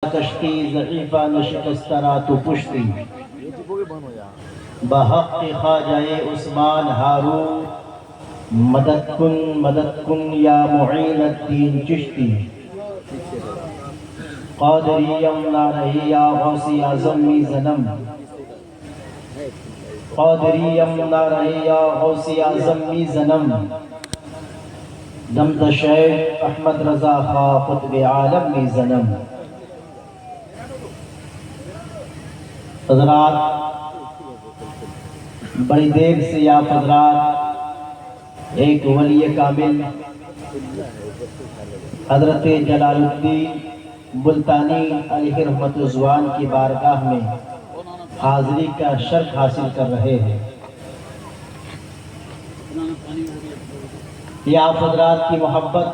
کشتی ضعیفہ نشکست را تو پشتی بحق خواجہ عثمان ہارون مدد کن یا معین الدین چشتی قادریم نہ رہی یا غوثی اعظم می زنم قادریم نہ رہی یا غوثی اعظم می زنم دمد شیخ احمد رضا خواہ قطب عالم می زنم. حضرات بڑی دیر سے آپ حضرات ایک ولی کامل حضرت جلال الدین ملتانی علیہ رحمت الزوان کی بارگاہ میں حاضری کا شرف حاصل کر رہے ہیں. یہ آپ حضرات کی محبت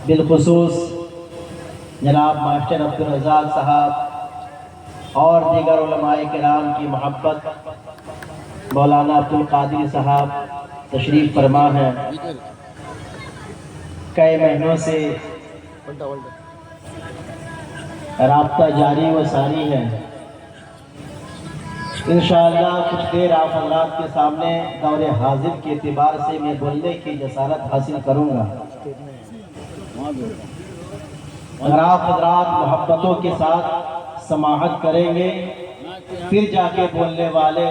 بالخصوص جناب ماسٹر عبدالرزاق صاحب اور دیگر علماء کرام کی محبت مولانا عبدالقادر صاحب تشریف فرما ہے. کئی مہینوں سے رابطہ جاری و ساری ہے. انشاءاللہ کچھ دیر آپ حضرات کے سامنے دور حاضر کے اعتبار سے میں بولنے کی جسارت حاصل کروں گا. اگر آپ حضرات محبتوں کے ساتھ سماعت کریں گے پھر جا کے بولنے والے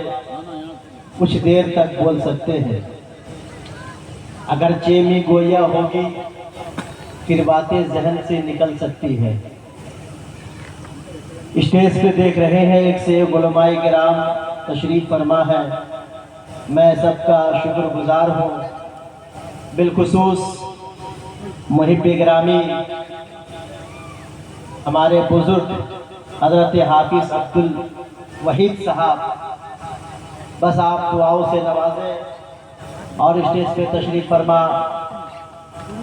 کچھ دیر تک بول سکتے ہیں. اگر چیمی گویا ہوگی پھر باتیں ذہن سے نکل سکتی ہیں. اسٹیج پہ دیکھ رہے ہیں ایک سے ایک علماء کرام تشریف فرما ہے. میں سب کا شکر گزار ہوں. بالخصوص محب گرامی ہمارے بزرگ حضرت حافظ عبدالوحید صاحب بس آپ دعاؤں سے نوازیں اور اسٹیج پہ تشریف فرما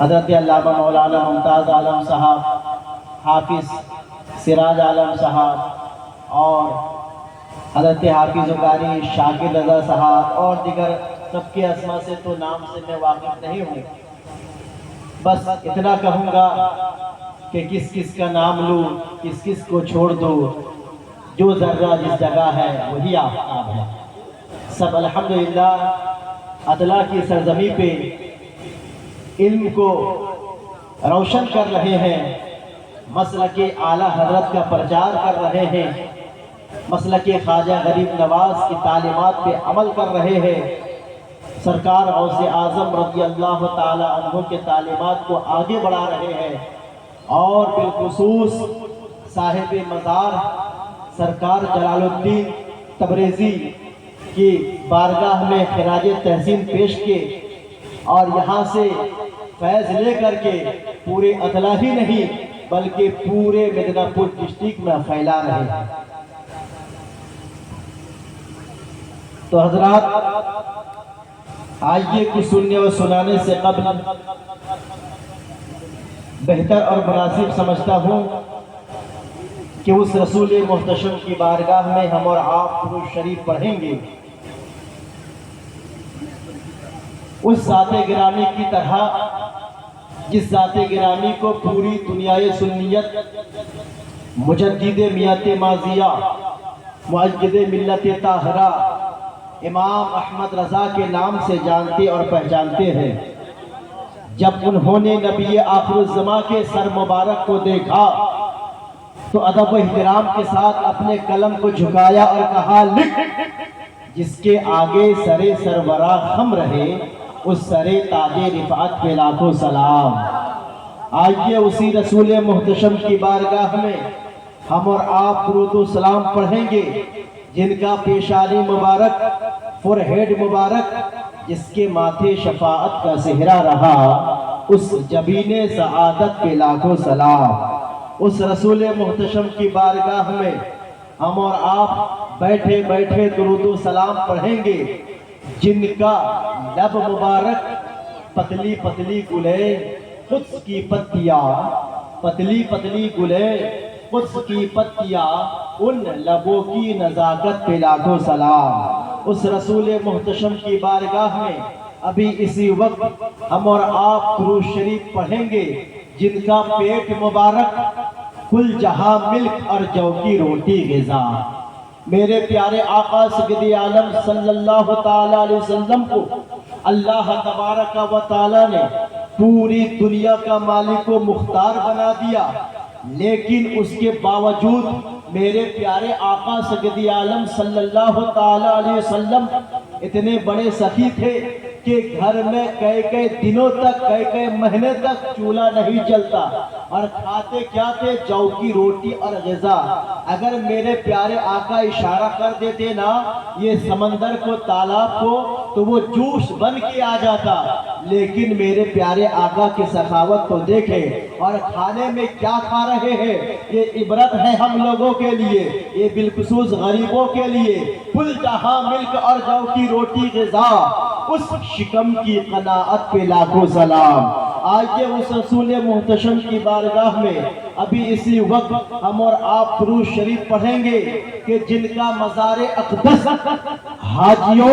حضرت علامہ مولانا ممتاز عالم صاحب، حافظ سراج عالم صاحب اور حضرت حافظ قاری شاکر رضا صاحب اور دیگر سب کے اسماء سے تو نام سے میں واقف نہیں ہوں. بس اتنا کہوں گا کہ کس کس کا نام لوں کس کس کو چھوڑ دوں، جو ذرہ جس جگہ ہے وہی آفتاب ہے. سب الحمدللہ عدلا کی سرزمین پہ علم کو روشن کر رہے ہیں، مسلک اعلیٰ حضرت کا پرچار کر رہے ہیں، مسلک خواجہ غریب نواز کی تعلیمات پہ عمل کر رہے ہیں. سرکار غوث اعظم رضی اللہ تعالی عنہ کے تعلیمات کو آگے بڑھا رہے ہیں اور بالخصوص صاحب مزار سرکار جلال الدین تبریزی کی بارگاہ میں خراج تحسین پیش کے اور یہاں سے فیض لے کر کے پورے اضلاع ہی نہیں بلکہ پورے مدینہ پور ڈسٹرکٹ میں پھیلا رہے ہیں. تو حضرات آئیے کچھ سننے اور سنانے سے قبل بہتر اور مناسب سمجھتا ہوں کہ اس رسول محتشم کی بارگاہ میں ہم اور آپ درود شریف پڑھیں گے. اس ذات گرامی کی طرح جس ذات گرامی کو پوری دنیائے سنیت مجدد میت ماضیہ معجد ملت طاہرہ امام احمد رضا کے نام سے جانتے اور پہچانتے ہیں. جب انہوں نے نبی آخر الزماں کے سر مبارک کو دیکھا تو ادب و احترام کے ساتھ اپنے قلم کو جھکایا اور کہا لکھ جس کے آگے سر سرورا خم رہے اس سر تاج رفعت پہ لاکھوں سلام. آئیے اسی رسول محتشم کی بارگاہ میں ہم اور آپ درود و سلام پڑھیں گے جن کا پیشانی مبارک فورہیڈ مبارک جس کے ماتھے شفاعت کا صحرا رہا اس جبین سعادت پہ لاکھوں سلام. اس رسول محتشم کی بارگاہ میں ہم اور آپ بیٹھے بیٹھے درود و سلام پڑھیں گے جن کا لب مبارک پتلی پتلی گلے قدس کی پتیاں پتلی پتلی گلے قدس کی پتیاں ان لبوں کی نزاکت پہ لاکھوں سلام. اس رسول محتشم کی بارگاہ میں ابھی اسی وقت ہم اور آپ درود شریف پڑھیں گے جن کا پیٹ مبارک کل جہاں ملک اور جو کی روٹی غذا۔ میرے پیارے آقا سید عالم صلی اللہ تعالی علیہ وسلم کو اللہ تبارک و تعالی نے پوری دنیا کا مالک و مختار بنا دیا، لیکن اس کے باوجود میرے پیارے آقا سید عالم صلی اللہ تعالی علیہ وسلم اتنے بڑے سخی تھے کہ گھر میں کئی دنوں تک کئی مہینے تک چولہا نہیں جلتا، اور کھاتے کیا تھے؟ جو کی روٹی اور غذا۔ اگر میرے پیارے آقا اشارہ کر دیتے نا یہ سمندر کو، تالاب کو، تو وہ جوش بن کے آ جاتا۔ لیکن میرے پیارے آقا کی سخاوت کو دیکھیں، اور کھانے میں کیا کھا رہے ہیں، یہ عبرت ہے ہم لوگوں کے لیے، یہ بالخصوص غریبوں کے لیے۔ کل جہاں ملک اور جو کی روٹی غذا، اس شکم کی قناعت پہ لاکھوں سلام۔ آئیے اس رسول محتشم کی بارگاہ میں ابھی اسی وقت ہم اور آپ درود شریف پڑھیں گے کہ جن کا مزار اقدس حاجیوں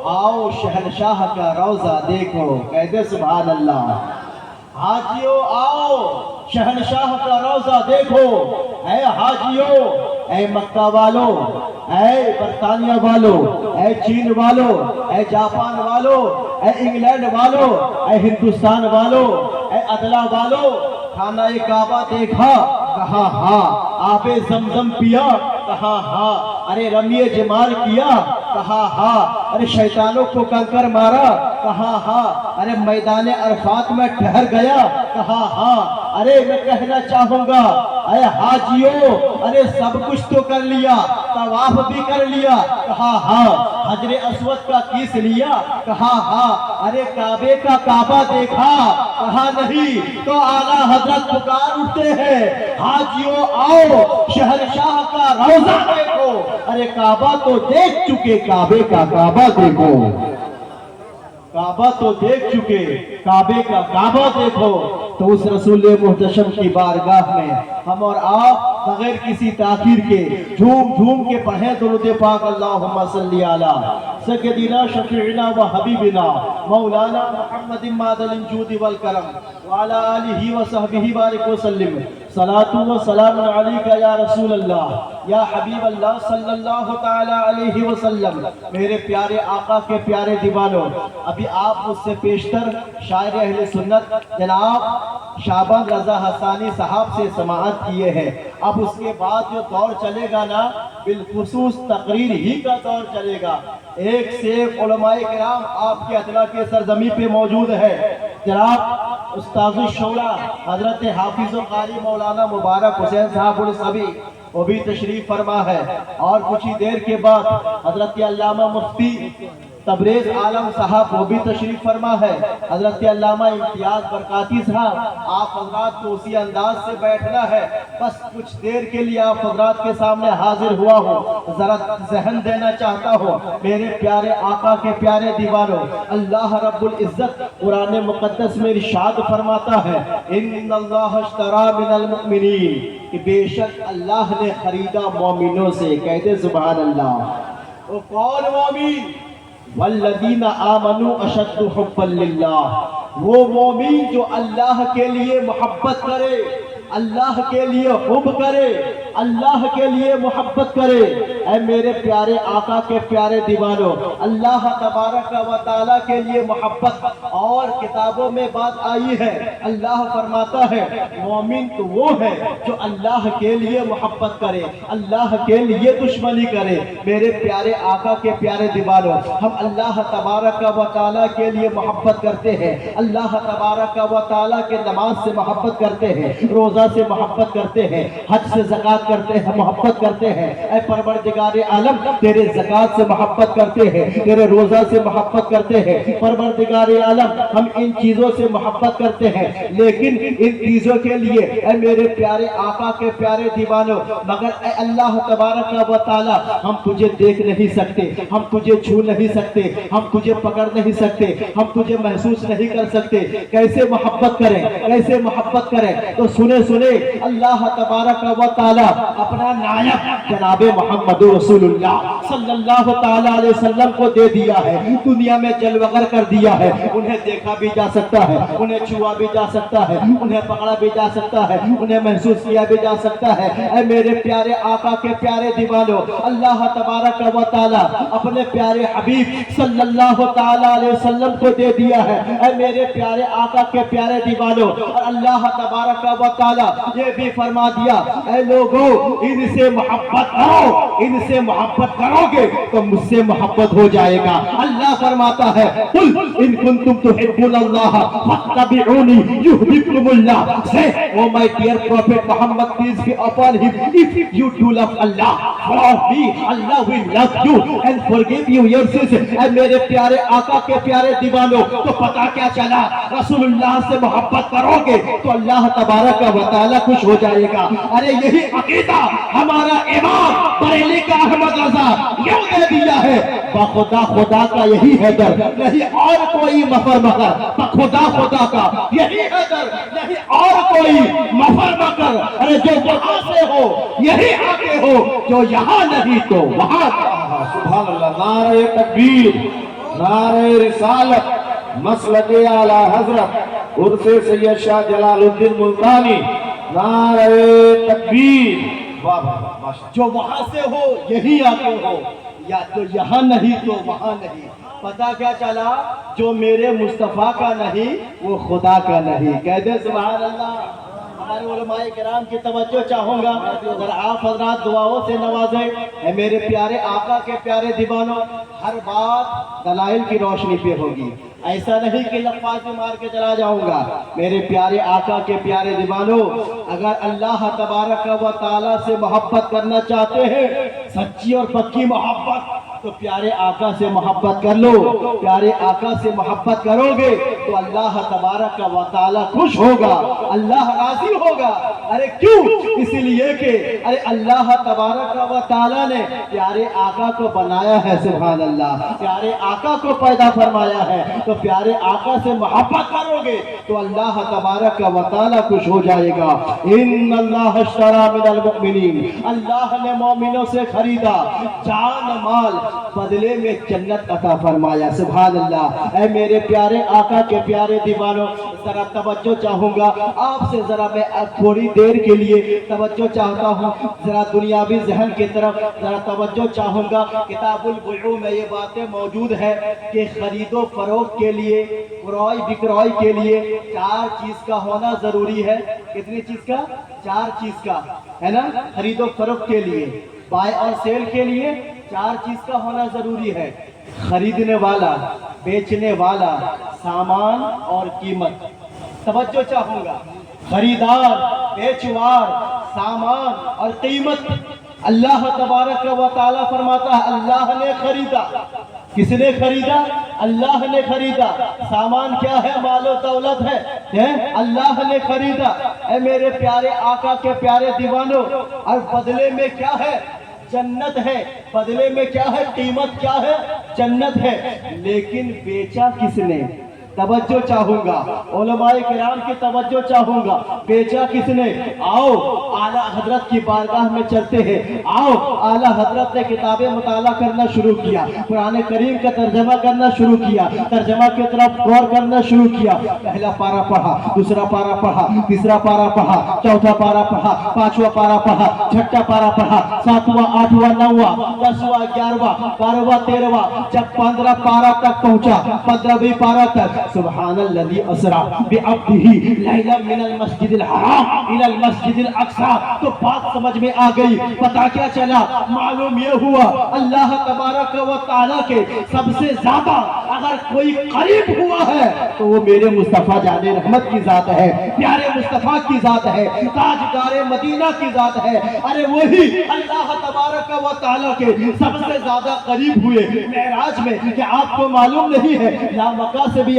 آؤ شہنشاہ کا روضہ دیکھو، کہتے سبحان اللہ۔ حاجیوں آؤ شہنشاہ کا روضہ دیکھو، اے حاجیوں، اے مکہ والو، اے برطانیہ والو، اے چین والو، اے جاپان والو، اے انگلینڈ والو، اے ہندوستان والو، اے عدلہ والو، خانہ کعبہ دیکھا؟ کہا ہاں۔ آب زمزم پیا؟ کہا ہاں۔ ارے رمی جمار کیا؟ کہا ہاں۔ ارے شیطانوں کو کنکر مارا؟ کہا ہاں۔ ارے میدان عرفات میں ٹھہر گیا؟ کہا ہاں۔ ارے میں کہنا چاہوں گا اے حاجیوں، ارے سب کچھ تو کر لیا، طواف بھی کر لیا؟ کہا ہاں۔ حجر اسود کا کیس لیا؟ کہا ہاں۔ ارے کعبے کا کعبہ دیکھا؟ کہا نہیں۔ تو اعلیٰ حضرت پکار اٹھتے ہیں، حاجیوں آؤ شہنشاہ کا روضہ دیکھو۔ ارے کعبہ تو دیکھ چکے، کعبے کا کعبہ دیکھو۔ کعبہ تو دیکھ چکے، کعبے کا کعبہ دیکھو۔ تو اس رسول محتشم کی بارگاہ میں ہم اور آپ بغیر کسی تاخیر کے جھوم کے پڑھیں درود پاک، اللہم صلی علی سیدنا شفیعنا و حبیبنا مولانا محمد مادل الجود والکرم وعلی آلہ و صحبہ بارک وسلم۔ صلاة و سلام علیکہ یا رسول اللہ یا حبیب اللہ صلی اللہ تعالی علیہ وسلم۔ میرے پیارے آقا کے پیارے دیوانوں، ابھی آپ مجھ سے پیشتر شاعر اہل سنت جناب شعبان رضا حسانی صاحب سے سماعت کیے ہیں۔ اب اس کے بعد جو دور چلے گا نا بالخصوص تقریر ہی کا دور چلے گا۔ ایک سے ایک علماء کرام آپ کے اطلاع کے سرزمین پہ موجود ہے۔ جناب استاذ الشعراء حضرت حافظ و قاری مولانا مبارک حسین صاحب الصبی وہ بھی تشریف فرما ہے، اور کچھ ہی دیر کے بعد حضرت علامہ مفتی تبریز عالم صاحب وہ بھی تشریف فرما ہے، حضرت علامہ امتیاز برکاتی صاحب۔ آپ حضرات کو اسی انداز سے بیٹھنا ہے، بس کچھ دیر کے لیے آپ حضرات کے سامنے حاضر ہوا ہوں، ذرا ذہن دینا چاہتا ہوں میرے پیارے آقا کے پیارے دیوانوں۔ اللہ رب العزت قرآن مقدس میں ارشاد فرماتا ہے، ان اللہ اشترى من المؤمنین، کہ بے شک اللہ نے خریدا مومنوں سے، کہتے سبحان اللہ۔ وہ کون مومن؟ والذین آمنوا اشد حبا للہ، وہ مومن جو اللہ کے لیے محبت کرے، اللہ کے لیے حب کرے، اللہ کے لیے محبت کرے۔ اے میرے پیارے آقا کے پیارے دیوانوں، اللہ تبارک و تعالیٰ کے لیے محبت، اور کتابوں میں بات آئی ہے، اللہ فرماتا ہے مومن تو وہ ہے جو اللہ کے لیے محبت کرے، اللہ کے لیے دشمنی کرے۔ میرے پیارے آقا کے پیارے دیوانوں، ہم اللہ تبارک و تعالیٰ کے لیے محبت کرتے ہیں، اللہ تبارک و تعالیٰ کے نماز سے محبت کرتے ہیں، روزہ سے محبت کرتے ہیں، حج سے زکوٰۃ کرتے ہیں، محبت کرتے ہیں۔ اے پروردگار عالم تیرے زکوٰۃ سے محبت کرتے ہیں، تیرے روزہ سے محبت کرتے ہیں۔ پروردگار عالم ہم ان چیزوں سے محبت کرتے ہیں، لیکن ان چیزوں کے لیے اے میرے پیارے آقا کے پیارے دیوانوں، مگر اے اللہ تبارک و تعالی ہم تجھے دیکھ نہیں سکتے، ہم تجھے چھو نہیں سکتے، ہم تجھے پکڑ نہیں سکتے، ہم تجھے محسوس نہیں کر سکتے۔ کیسے محبت کریں، کیسے محبت کریں؟ تو سنے اللہ تبارک و تعالی اپنا نائب جناب محمد رسول اللہ صلی اللہ تعالی علیہ وسلم کو دے دیا ہے، دنیا میں جلوگر کر دیا ہے، انہیں دیکھا بھی جا سکتا ہے، انہیں چھوا بھی جا سکتا ہے، انہیں پکڑا بھی جا سکتا ہے، انہیں محسوس کیا بھی جا سکتا ہے۔ اے میرے پیارے آقا کے پیارے دیوانوں، اللہ تبارک و تعالی اپنے پیارے حبیب صلی اللہ تعالی علیہ وسلم کو دے دیا ہے۔ اے میرے پیارے آقا کے پیارے دیوانوں، اور اللہ تبارک و تعالی یہ بھی فرما دیا، اے لوگوں ان سے محبت کرو، ان سے محبت کرو گے تو مجھ سے محبت ہو جائے گا۔ اللہ فرماتا ہے قل ان کنتم تحبون اللہ فاتبعونی یحببکم اللہ۔ Say, oh my dear prophet Muhammad, peace be upon him, if you do love Allah, follow me, Allah will love you and forgive you your sins۔ اے میرے پیارے آقا کے پیارے دیوانوں، تو پتہ کیا چلا؟ رسول اللہ سے محبت کرو گے تو اللہ تبارک و تعالی خوش ہو جائے گا۔ ارے یہی عقیدہ ہمارا امام بریلی کا احمد رضا یوں دے دیا ہے، بخدا خدا کا یہی ہے در، نہیں اور کوئی مفر مگر، بخدا خدا کا یہی ہے در، نہیں اور کوئی مفر مگر۔ ارے جو وہاں سے ہو یہی آگے ہو، جو یہاں نہیں تو وہاں۔ سبحان اللہ، نعرہ تکبیر، نعرہ رسالت، مسلک اعلی حضرت عرف سید شاہ جلال الدین ملتانی، نعرہ تکبیر۔ واہ واہ ماشاءاللہ۔ جو وہاں سے ہو یہی آگے ہو، یا تو یہاں نہیں تو وہاں نہیں۔ پتہ کیا چلا؟ جو میرے مصطفیٰ کا نہیں وہ خدا کا نہیں۔ کہہ دے سبحان اللہ۔ ہمارے علماء کرام کی توجہ چاہوں گا، اگر آپ حضرات دعاؤں سے نوازیں۔ اے میرے پیارے آقا کے پیارے دیوانوں، ہر بات دلائل کی روشنی پہ ہوگی، ایسا نہیں کہ لفظ مار کے چلا جاؤں گا۔ میرے پیارے آقا کے پیارے دیوانوں، اگر اللہ تبارک و تعالی سے محبت کرنا چاہتے ہیں، سچی اور پکی محبت، تو پیارے آقا سے محبت کر لو۔ پیارے آقا سے محبت کرو گے تو اللہ تبارک و تعالی خوش ہوگا، اللہ راضی ہوگا۔ ارے کیوں؟ اس لیے کہ ارے اللہ تبارک و تعالی نے پیارے آقا کو بنایا ہے، سبحان اللہ، پیارے آقا کو پیدا فرمایا ہے، تو پیارے آقا سے محبت کرو گے تو اللہ تبارک و تعالی خوش ہو جائے گا۔ ان اللہ اشتری من المؤمنین، اللہ نے مومنوں سے خریدا جان مال، بدلے میں جنت عطا فرمایا، سبحان اللہ۔ اے میرے پیارے آقا کے پیارے دیوانوں، ذرا توجہ چاہوں گا آپ سے، ذرا میں تھوڑی دیر کے لیے توجہ چاہتا ہوں، ذرا دنیاوی ذہن کی طرف ذرا توجہ چاہوں گا۔ کتاب البیوع میں یہ باتیں موجود ہے کہ خرید و فروخت کے لیے، کرائے بکرائی کے لیے 4 چیز کا ہونا ضروری ہے۔ کتنی چیز کا؟ 4 چیز کا، ہے نا؟ خرید و فروخت کے لیے، بائے اور سیل کے لیے 4 چیز کا ہونا ضروری ہے: خریدنے والا، بیچنے والا، سامان اور قیمت۔ توجہ چاہوں گا، خریدار، بیچوار، سامان اور قیمت۔ اللہ تبارک و تعالی فرماتا ہے اللہ نے خریدا۔ کس نے خریدا؟ اللہ نے خریدا۔ سامان کیا ہے؟ مال و دولت ہے، اللہ نے خریدا۔ اے میرے پیارے آقا کے پیارے دیوانوں، اور بدلے میں کیا ہے؟ جنت ہے۔ بدلے میں کیا ہے؟ قیمت کیا ہے؟ جنت ہے۔ لیکن بیچا کس نے؟ توجہ چاہوں گا، علماء کرام کی توجہ چاہوں گا، بیچا کس نے؟ آؤ اعلیٰ حضرت کی بارگاہ میں چلتے ہیں۔ آؤ، اعلیٰ حضرت نے کتابیں مطالعہ کرنا شروع کیا، قرآن کریم کا ترجمہ کرنا شروع کیا، ترجمہ کی طرف غور کرنا شروع کیا۔ پہلا پارہ پڑھا، دوسرا پارہ پڑھا، تیسرا پارہ پڑھا، چوتھا پارہ پڑھا، پانچواں پارہ پڑھا، چھٹا پارہ پڑھا، 7واں، 8واں، 9واں، 10واں، 11واں، 12واں، 13واں، جب 15 پارہ تک پہنچا، 15ویں پارہ تک، سبحان الذی اسرا بعبدہ لیلا من المسجد الحرام الى المسجد الاقصی، تو بات سمجھ میں آ گئی۔ پتہ کیا چلا؟ معلوم یہ ہوا اللہ تبارک و تعالیٰ کے سب سے زیادہ اگر کوئی قریب ہوا ہے تو وہ میرے مصطفیٰ جان رحمت کی ذات ہے، پیارے مصطفیٰ کی ذات ہے، تاجدار مدینہ کی ذات ہے۔ ارے وہی اللہ تبارک و تعالیٰ کے سب سے زیادہ قریب ہوئے معراج میں، کہ آپ کو معلوم نہیں ہے، لامکہ سے بھی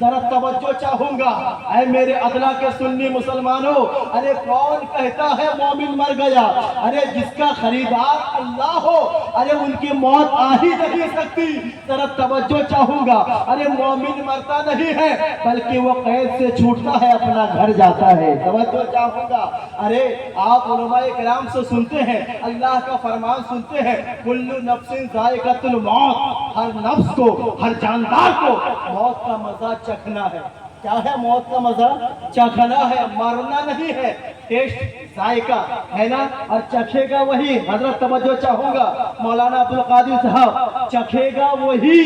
ذرا توجہ چاہوں گا، اے میرے ادنا کے سنی مسلمانوں، ارے کون کہتا ہے مومن مر گیا؟ ارے جس کا خریدار اللہ ہو، ارے ان کی موت آ ہی نہیں سکتی۔ ذرا توجہ چاہوں گا، ارے مومن مرتا نہیں ہے بلکہ وہ قید سے چھوٹتا ہے، اپنا گھر جاتا ہے۔ توجہ چاہوں گا، ارے آپ علماء کرام سے سنتے ہیں، اللہ کا فرمان سنتے ہیں، کل نفس ذائقۃ الموت، ہر نفس کو، ہر جاندار کو موت کا مزہ چکھنا ہے۔ کیا ہے موت کا مزہ؟ چکھنا ہے، مرنا نہیں ہے۔ ٹیسٹ، ذائقہ ہے نا، اور چکھے گا وہی۔ حضرت توجہ چاہوں گا، مولانا عبدالقادر صاحب، چکھے گا وہی،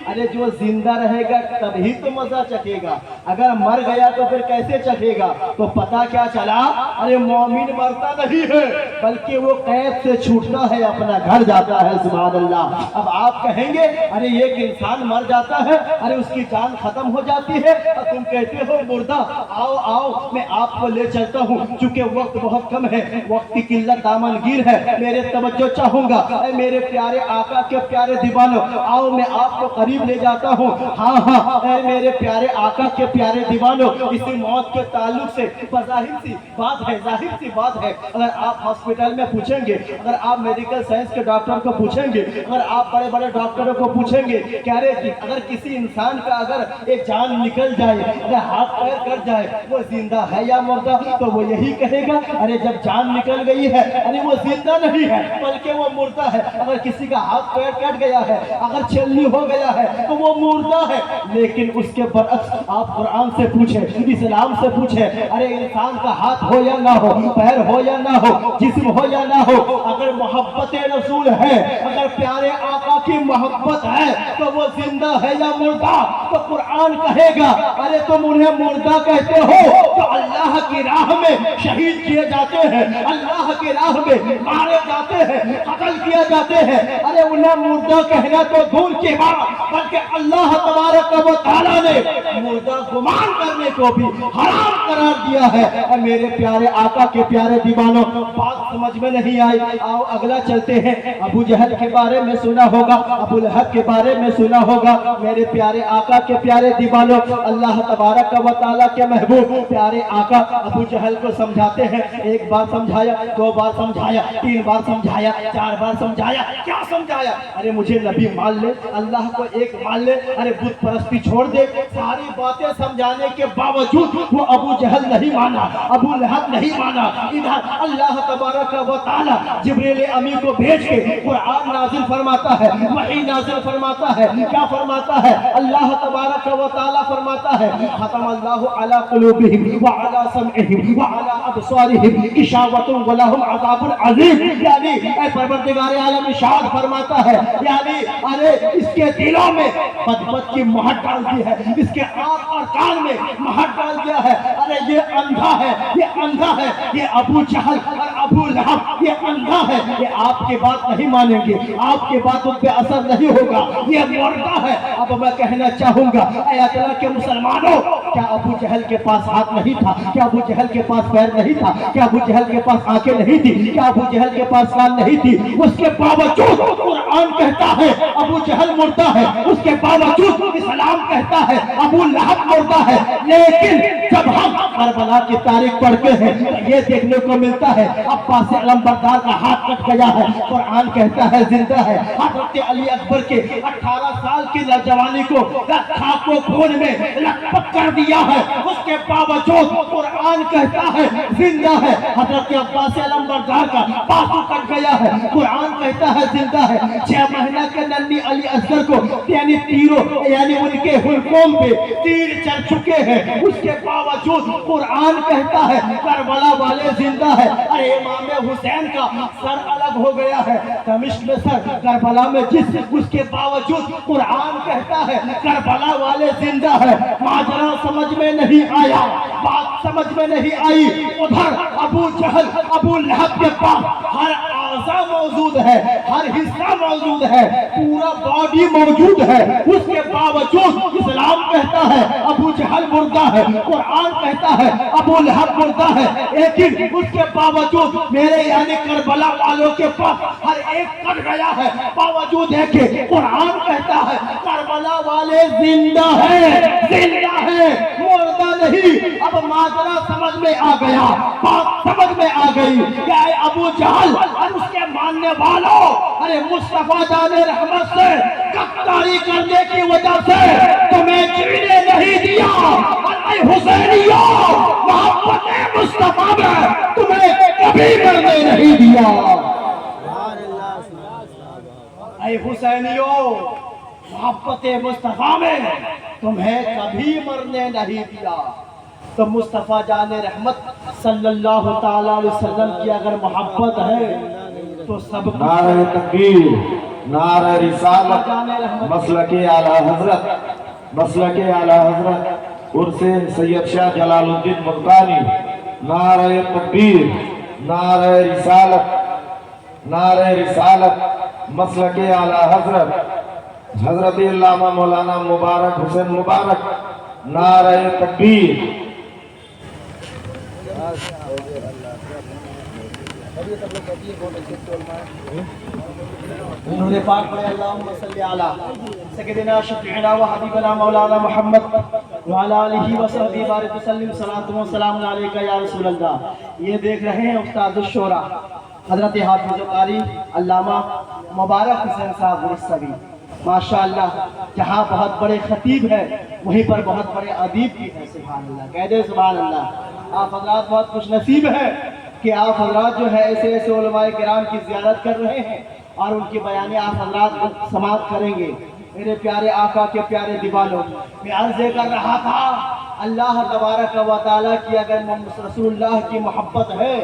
ارے جو زندہ رہے گا تبھی تو مزہ چکھے گا، اگر مر گیا تو پھر کیسے چکھے گا؟ تو پتہ کیا چلا، ارے مومن مرتا نہیں ہے بلکہ وہ قید سے چھوٹتا ہے، اپنا گھر جاتا ہے۔ سبحان اللہ۔ اب آپ کہیں گے ارے ایک انسان مر جاتا ہے، ارے اس کی جان ختم ہو جاتی ہے، اور تم کہتے ہو مردہ، آؤ آؤ میں آپ کو لے چلتا ہوں، چونکہ وقت بہت کم ہے، وقت کی قلت دامن گیر ہے۔ میرے توجہ چاہوں گا، اے میرے پیارے آقا کے پیارے دیوانوں، آؤ میں آپ کو قریب لے جاتا ہوں۔ ہاں ہاں، اے میرے پیارے آقا کے پیارے دیوانوں، اسی موت کے تعلق سے بظاہر سی بات ہے، ظاہر سی بات ہے، اگر آپ ہاسپٹل میں پوچھیں گے، اگر آپ میڈیکل سائنس کے ڈاکٹر کو پوچھیں گے، اگر آپ بڑے بڑے ڈاکٹروں کو پوچھیں گے کہ ارے اگر کسی انسان کا اگر ایک جان نکل جائے، اگر ہاتھ پیر کٹ جائے، وہ زندہ ہے یا مردہ؟ تو وہ یہی کہے گا ارے جب جان نکل گئی ہے، ارے وہ زندہ نہیں ہے بلکہ وہ مردہ ہے۔ اگر کسی کا ہاتھ پیر کٹ گیا ہے، اگر چھلنی ہو گیا ہے تو وہ مردہ ہے۔ لیکن اس کے برعکس آپ قرآن سے پوچھیں، اسلام سے پوچھیں، ارے انسان کا ہاتھ ہو یا نہ ہو، پیر ہو یا نہ ہو، جسم ہو یا نہ ہو، اگر محبت رسول ہے، اگر پیارے آقا کی محبت ہے تو وہ زندہ ہے یا مردہ؟ تو قرآن کہے گا ارے تم انہیں مردہ کہتے ہو تو اللہ کی راہ میں شہید کیے جاتے ہیں، اللہ کی راہ میں مارے جاتے ہیں، قتل کیے جاتے ہیں، ارے انہیں مردہ کہنا تو دور کی بات، بلکہ اللہ تبارک و تعالیٰ نے مردہ گمان کرنے کو بھی حرام قرار دیا ہے۔ اے میرے پیارے آقا کے پیارے دیوانوں، بات سمجھ میں نہیں آئی، آؤ اگلا چلتے ہیں۔ ابو جہل کے بارے میں سنا ہوگا، ابو لہب کے بارے میں سنا ہوگا۔ میرے پیارے آقا کے پیارے دیوانوں، اللہ تبارک و تعالیٰ کے محبوب پیارے آقا ابو جہل کو سمجھاتے ہیں، ایک بار سمجھایا، دو بار سمجھایا، تین بار سمجھایا، چار بار سمجھایا، کیا سمجھایا؟ ارے مجھے نبی مان لے، اللہ کو ایک مان لے، ارے بت پرستی چھوڑ دے۔ ساری باتیں سمجھانے کے باوجود وہ ابو جہل نہیں مانا، ابو لہب نہیں مانا۔ ادھر اللہ تبارک و تعالیٰ جبریل امی کو بھیج کے قرآن نازل فرماتا ہے، وحی نازل فرماتا ہے۔ کیا فرماتا ہے؟ اللہ تبارک و تعالیٰ فرماتا ہے ختم اللہ علی قلوبہم وعلی سمعہم وعلی ابصارہم غشاوۃ ولہم عذاب عظیم۔ یعنی اے پروردگار عالم ارشاد فرماتا ہے، یعنی ارے اس کے دلوں میں بدبت کی مہر ڈال دی ہے، اس کے آنکھ اور کان میں مہر ڈال دیا ہے۔ ارے یہ اندھا ہے، یہ اندھا ہے، یہ ابو جہل اور ابو لہب یہ اندھا ہے، یہ آپ کی بات نہیں مانیں گے، آپ کی بات ان پہ اثر نہیں ہوگا، یہ مردہ ہے۔ اب میں کہنا چاہوں گا اے اللہ کے مسلمانوں، کیا ابو جہل کے پاس ہاتھ نہیں تھا؟ کیا ابو جہل کے پاس پیر نہیں تھا؟ کیا ابو جہل کے پاس آنکھیں نہیں تھی؟ کیا ابو جہل کے پاس کان نہیں تھی؟ اس کے باوجود قرآن کہتا ہے ابو جہل مردہ ہے، اس کے باوجود اسلام کہتا ہے ابو لہب مردہ ہے۔ لیکن جب ہم کربلا کی تاریخ پڑھتے ہیں تو یہ دیکھنے کو ملتا ہے عباس علمبردار کا ہاتھ کٹ گیا ہے، قرآن کہتا ہے زندہ ہے۔ حضرت علی اکبر کے 18 سال کی نوجوانی کو خاک و خون میں لطپت کر دیا ہے، اس کے باوجود قرآن کہتا ہے زندہ ہے۔ حضرت عباس علمبردار کا بازو کٹ گیا ہے، قرآن کہتا ہے زندہ ہے۔ 6 مہینہ کے ننھی علی اصغر کو یعنی تیروں یعنی ان کے حلقوم پہ تیر چل چکے ہیں، اس کے باوجود قرآن کہتا ہے کربلا والے زندہ ہے۔ ارے امام حسین کا سر الگ ہو گیا ہے، دمشق میں سر، کربلا میں جسم، اس کے باوجود قرآن کہتا ہے کربلا والے زندہ ہے۔ ماجرا سمجھ میں نہیں آیا، بات سمجھ میں نہیں آئی۔ ادھر ابو جہل ابو لہب کے پاس ہر اعضاء موجود ہے، ہر حصہ موجود ہے، پورا باڈی موجود ہے، اس کے باوجود اسلام کہتا ہے ابو جہل مردہ ہے، قرآن کہتا ہے ابو لہب مردہ ہے، لیکن اس کے باوجود میرے یعنی کربلا والوں کے پاس ہر ایک کٹ گیا ہے، باوجود ہے کہ قرآن کہتا ہے کربلا والے زندہ ہے مردہ نہیں۔ اب ماجرا سمجھ میں آ گیا، بات سمجھ میں آ گئی کہ اے ابو جہل اور اس کے ماننے والوں، ارے مصطفیٰ جان رحمت سے غداری کرنے کی وجہ سے تمہیں جینے نہیں دیا، اور اے حسینیوں محبت مصطفیٰ میں تمہیں کبھی مرنے نہیں دیا۔ اے حسینیوں محبت مصطفیٰ میں تمہیں کبھی مرنے نہیں دیا۔ تو مصطفیٰ جان رحمت صلی اللہ تعالی علیہ وسلم کی اگر محبت ہے تو سب نعرہ تکبیر، نعرہ رسالت، مسلک اعلیٰ حضرت عرس سید شاہ جلال الدین ملتانی، نعرہ تکبیر، نعرہ رسالت، مسلک اعلیٰ حضرت علامہ مولانا مبارک حسین مبارک، نعرہ تکبیر۔ نور پاک پڑھے اللہم صلی علی سیدنا شفیعنا و حبیبنا مولانا محمد وعلی آلہ وصحبہ بارک وسلم، صلاۃ و سلام علیکہ یا رسول اللہ۔ یہ دیکھ رہے ہیں استاد الشورا حضرت حافظ قاری علامہ مبارک حسین صاحب مرسوی، ماشاءاللہ جہاں بہت بڑے خطیب ہے وہیں پر بہت بڑے ادیب بھی ہیں، سبحان اللہ، کہہ دے سبحان اللہ۔ آپ حضرات بہت خوش نصیب ہیں کہ آپ حضرات جو ہے ایسے علماء کرام کی زیارت کر رہے ہیں اور ان کی بیانیں آپ حضرات سماعت کریں گے۔ میرے پیارے آقا کے پیارے دیوانوں، میں عرض کر رہا تھا اللہ تبارک و تعالیٰ کی اگر رسول اللہ کی محبت ہے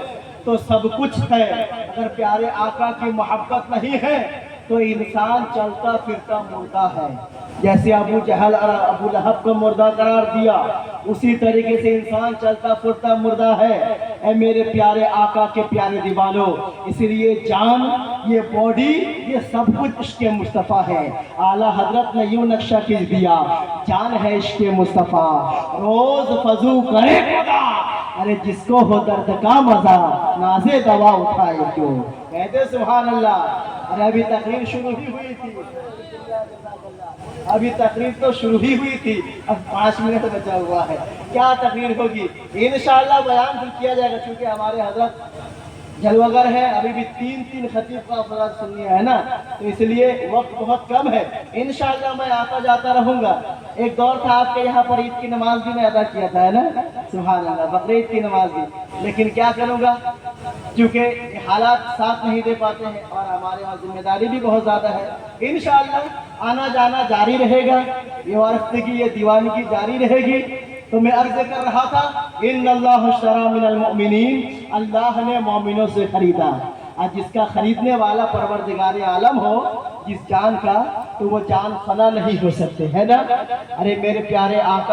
تو سب کچھ ہے، اگر پیارے آقا کی محبت نہیں ہے تو انسان چلتا پھرتا مردہ ہے۔ جیسے ابو جہل اور ابو لہب کو مردہ قرار دیا، اسی طریقے سے انسان چلتا پھرتا مردہ ہے۔ اے میرے پیارے آقا کے پیارے دیوانوں، اس لیے جان، یہ باڈی، یہ سب کچھ عشق مصطفیٰ ہے۔ اعلیٰ حضرت نے یوں نقشہ کھینچ دیا، جان ہے عشق مصطفیٰ، روز فضو کرے خدا، ارے جس کو ہو درد کا مزہ نازے دوا اٹھائے کیوں، کہتے سبحان اللہ۔ ارے ابھی تقریر شروع ہی ہوئی تھی، ابھی تقریر تو شروع ہی ہوئی تھی، اب 5 منٹ بچا ہوا ہے، کیا تقریر ہوگی؟ انشاءاللہ بیان پھر کیا جائے گا، چونکہ ہمارے حضرت جلوگر ہے، ابھی بھی 3 خطیب کا افراد سننی ہے نا، تو اس لیے وقت بہت کم ہے۔ انشاءاللہ میں آتا جاتا رہوں گا۔ ایک دور تھا آپ کے یہاں پر عید کی نماز بھی میں ادا کیا تھا، ہے نا، سبحان اللہ، بقرعید کی نماز بھی، لیکن کیا کروں گا، کیونکہ حالات ساتھ نہیں دے پاتے ہیں اور ہمارے یہاں ذمہ داری بھی بہت زیادہ ہے۔ انشاءاللہ آنا جانا جاری رہے گا، یہ وارفتگی، یہ دیوانگی جاری رہے گی۔ تو میں عرض کر رہا تھا ان اللہ اشتری من المؤمنین، اللہ نے مومنوں سے خریدا، اور جس کا خریدنے والا پروردگار عالم ہو جس جان کا، تو وہ جان فنا نہیں ہو سکتے، ہے نا۔ ارے میرے پیارے آقا